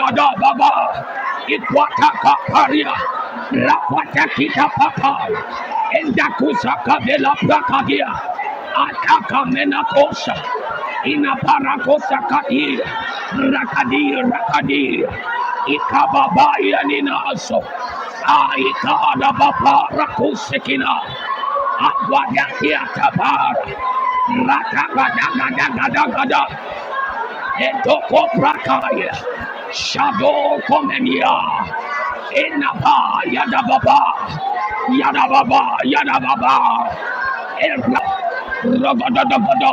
Ayada Baba, Ikwataka Paria, Lakwatakita Papa, Endakusaka Vela Prakadia, Ataka Menakosa, Inaparakosa Kadi, Rakadi, Ikababa Yaninaso, Aikada Baba Rakusekina, Aquadakia Tabara, Ratabada, Etoko Prakaya, Shadow Komenia, Enapa Yadababa, Ragadagado,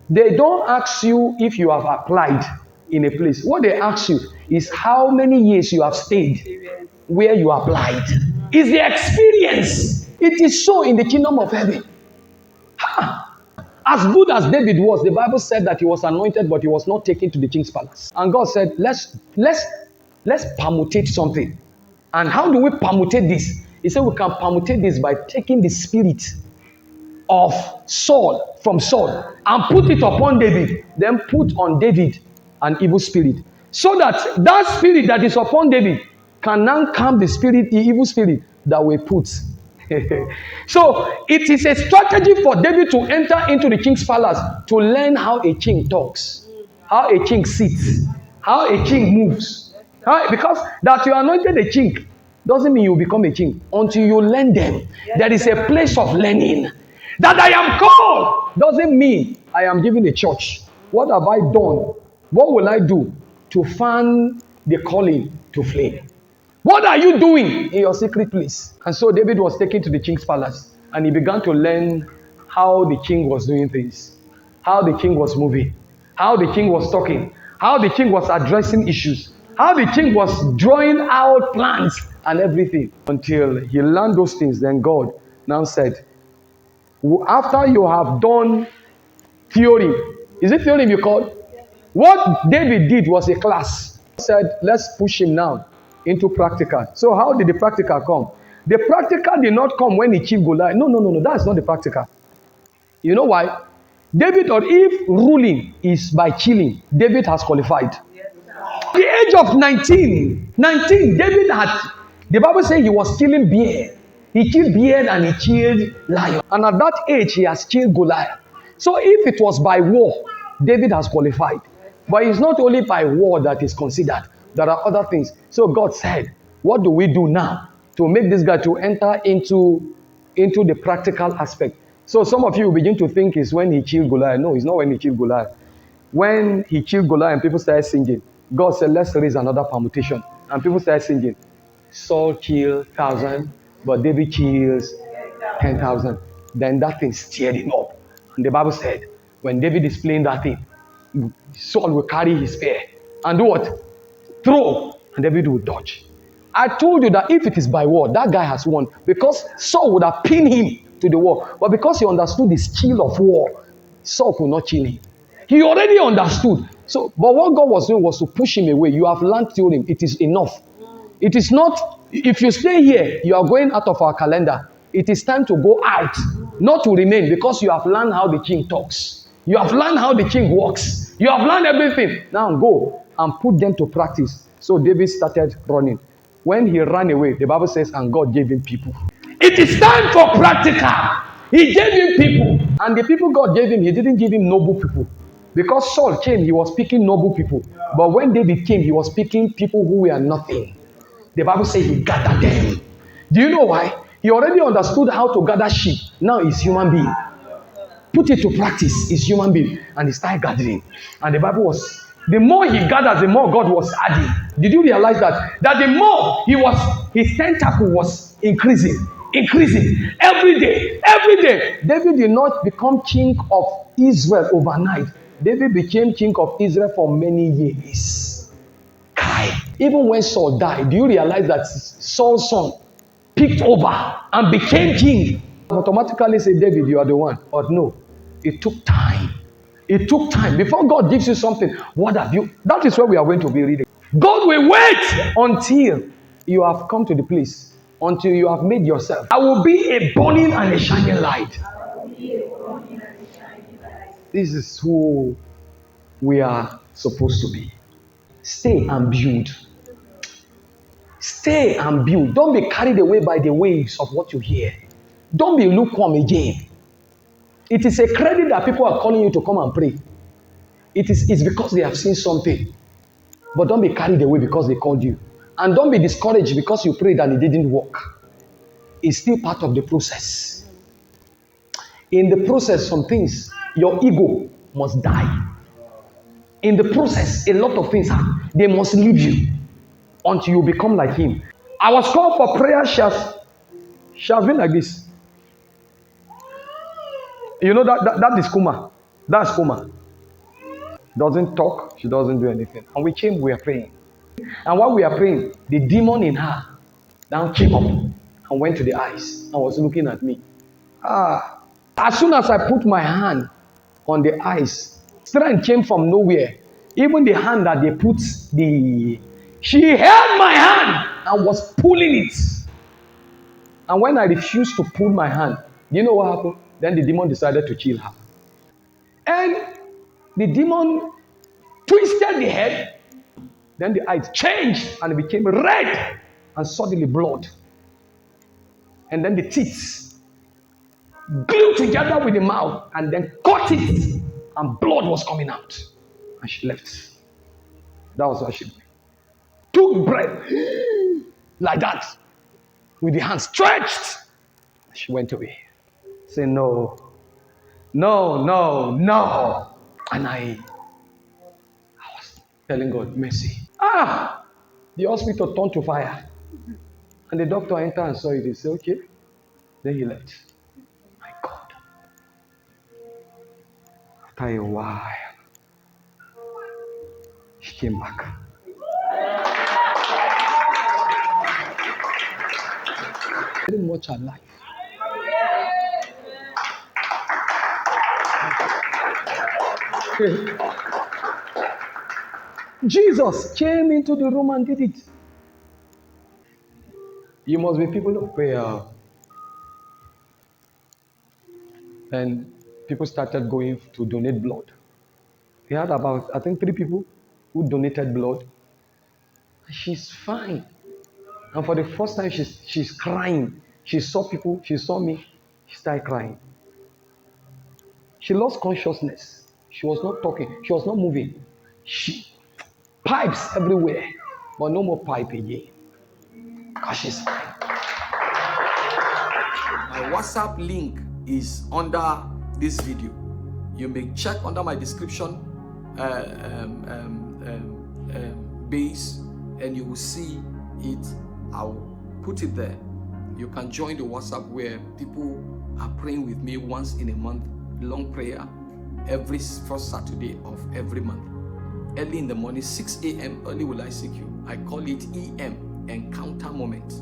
They don't ask you if you have applied in a place. What they ask you is how many years you have stayed where you applied. It's the experience. It is so in the kingdom of heaven. As good as David was, the Bible said that he was anointed, but he was not taken to the king's palace. And God said, let's permutate something. And how do we permutate this? He said we can permutate this by taking the spirit of Saul from Saul and put it upon David. Then put on David an evil spirit. So that spirit that is upon David can now calm the evil spirit that we put. So it is a strategy for David to enter into the king's palace to learn how a king talks, how a king sits, how a king moves. Because that you are anointed a king doesn't mean you become a king until you learn them. There is a place of learning. That I am called doesn't mean I am given a church. What have I done? What will I do to fan the calling to flame? What are you doing in your secret place? And so David was taken to the king's palace and he began to learn how the king was doing things, how the king was moving, how the king was talking, how the king was addressing issues, how the king was drawing out plans and everything. Until he learned those things, then God now said, after you have done theory, is it theory you call? What David did was a class. He said, let's push him now into practical. So how did the practical come? The practical did not come when he killed Goliath. No. That's not the practical. You know why? David, or if ruling is by killing, David has qualified. At the age of 19, David had, the Bible says he was killing bear. He killed bear and he killed lion. And at that age, he has killed Goliath. So if it was by war, David has qualified. But it's not only by war that is considered. There are other things. So God said, what do we do now to make this guy to enter into the practical aspect? So some of you will begin to think it's when he killed Goliath. No, it's not when he killed Goliath. When he killed Goliath and people started singing, God said, let's raise another permutation. And people started singing, Saul killed 1,000, but David kills 10,000. Then that thing stirred him up. And the Bible said, when David is playing that thing, Saul will carry his spear and do what? Throw, and David will dodge. I told you that if it is by war, that guy has won, because Saul would have pinned him to the wall. But because he understood the skill of war, Saul could not kill him. He already understood. So, but what God was doing was to push him away. You have learned theory. It is enough. It is not, if you stay here, you are going out of our calendar. It is time to go out, not to remain, because you have learned how the king talks. You have learned how the king walks. You have learned everything. Now go and put them to practice. So David started running. When he ran away, the Bible says, and God gave him people. It is time for practical. He gave him people. And the people God gave him, he didn't give him noble people. Because Saul came, he was picking noble people. But when David came, he was picking people who were nothing. The Bible says he gathered them. Do you know why? He already understood how to gather sheep. Now he's human being. Put it to practice, he's human being. And he started gathering. And the Bible was, the more he gathered, the more God was adding. Did you realize that? That the more his tentacle was increasing. Every day. David did not become king of Israel overnight. David became king of Israel for many years. Even when Saul died, do you realize that Saul's son picked over and became king? Automatically say, David, you are the one. But no, it took time. It took time. Before God gives you something, what have you? That is where we are going to be reading. God will wait until you have come to the place, until you have made yourself. I will be a burning and a shining light. This is who we are supposed to be. Stay and build. Stay and build. Don't be carried away by the waves of what you hear. Don't be lukewarm again. It is a credit that people are calling you to come and pray. It's because they have seen something. But don't be carried away because they called you. And don't be discouraged because you prayed and it didn't work. It's still part of the process. In the process, some things, your ego must die. In the process, a lot of things they must leave you until you become like him. I was called for prayer. She has been like this. You know that is coma. That's coma. Doesn't talk. She doesn't do anything. And we are praying. And while we are praying, the demon in her now came up and went to the eyes and was looking at me. As soon as I put my hand on the eyes, strength came from nowhere. Even the hand that they put she held my hand and was pulling it. And when I refused to pull my hand, do you know what happened? Then the demon decided to kill her. And the demon twisted the head. Then the eyes changed and it became red and suddenly blood. And then the teeth glued together with the mouth and then cut it and blood was coming out. And she left. That was what she did. Took breath like that with the hand stretched. She went away. Say no. No, no, no. And I was telling God, mercy. The hospital turned to fire. And the doctor entered and saw it. He said, okay. Then he left. My God. After a while, she came back. Very much alive. Jesus came into the room and did it. You must be people of prayer. And people started going to donate blood. We had about, I think, 3 people who donated blood. She's fine. And for the first time, she's crying. She saw people, she saw me, she started crying. She lost consciousness. She was not talking. She was not moving. Pipes everywhere. But no more pipe again. Because she's fine. My WhatsApp link is under this video. You may check under my description base and you will see it. I'll put it there. You can join the WhatsApp where people are praying with me once in a month, long prayer, every first Saturday of every month. Early in the morning, 6 a.m. early will I seek you. I call it EM, encounter moment.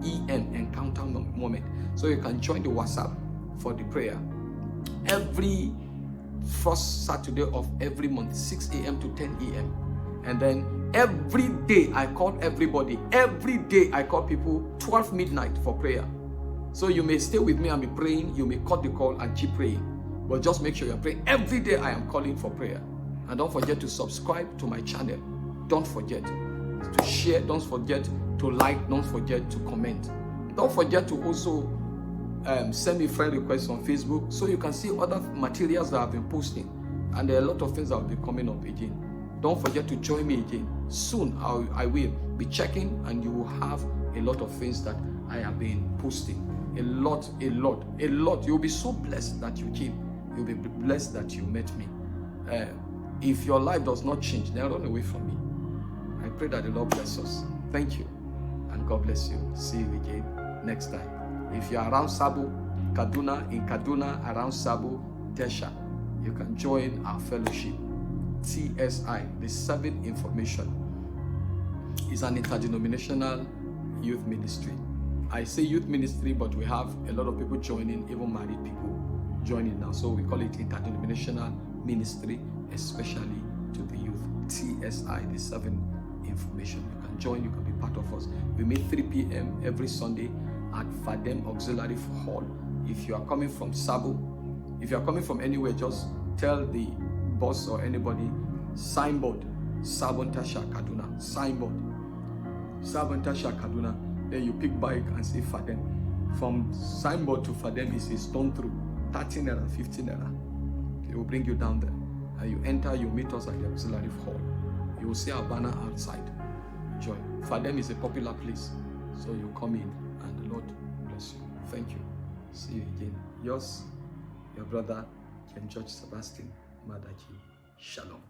EM, encounter moment. So you can join the WhatsApp for the prayer. Every first Saturday of every month, 6 a.m. to 10 a.m. And then every day I call everybody. Every day I call people 12 midnight for prayer. So you may stay with me and be praying. You may cut the call and keep praying. But just make sure you're praying. Every day I am calling for prayer. And don't forget to subscribe to my channel. Don't forget to share. Don't forget to like. Don't forget to comment. Don't forget to also send me friend requests on Facebook so you can see other materials that I've been posting. And there are a lot of things that will be coming up again. Don't forget to join me again. Soon I will be checking and you will have a lot of things that I have been posting. A lot. You'll be so blessed that you came. You'll be blessed that you met me. If your life does not change, then run away from me. I pray that the Lord bless us. Thank you. And God bless you. See you again next time. If you're around Sabo, in Kaduna, around Sabo, Tesha, you can join our fellowship. TSI, the Serving Information, is an interdenominational youth ministry. I say youth ministry, but we have a lot of people joining, even married people joining now. So we call it interdenominational ministry, especially to the youth. TSI, the Serving information. You can join, you can be part of us. We meet 3 p.m. every Sunday at Fadem Auxiliary Hall. If you are coming from Sabo, if you are coming from anywhere, just tell the boss or anybody, signboard, Sabontasha Kaduna, signboard, Sabontasha Kaduna. Then you pick bike and say Fadem. From signboard to Fadem is a stone through, 13 naira, 15 naira. It will bring you down there. And you enter, you meet us at the Auxiliary Hall. You will see our banner outside. Join. Fadem is a popular place. So you come in and the Lord bless you. Thank you. See you again. Yours, your brother, KenGeorge Sabastine Madaki. Shalom.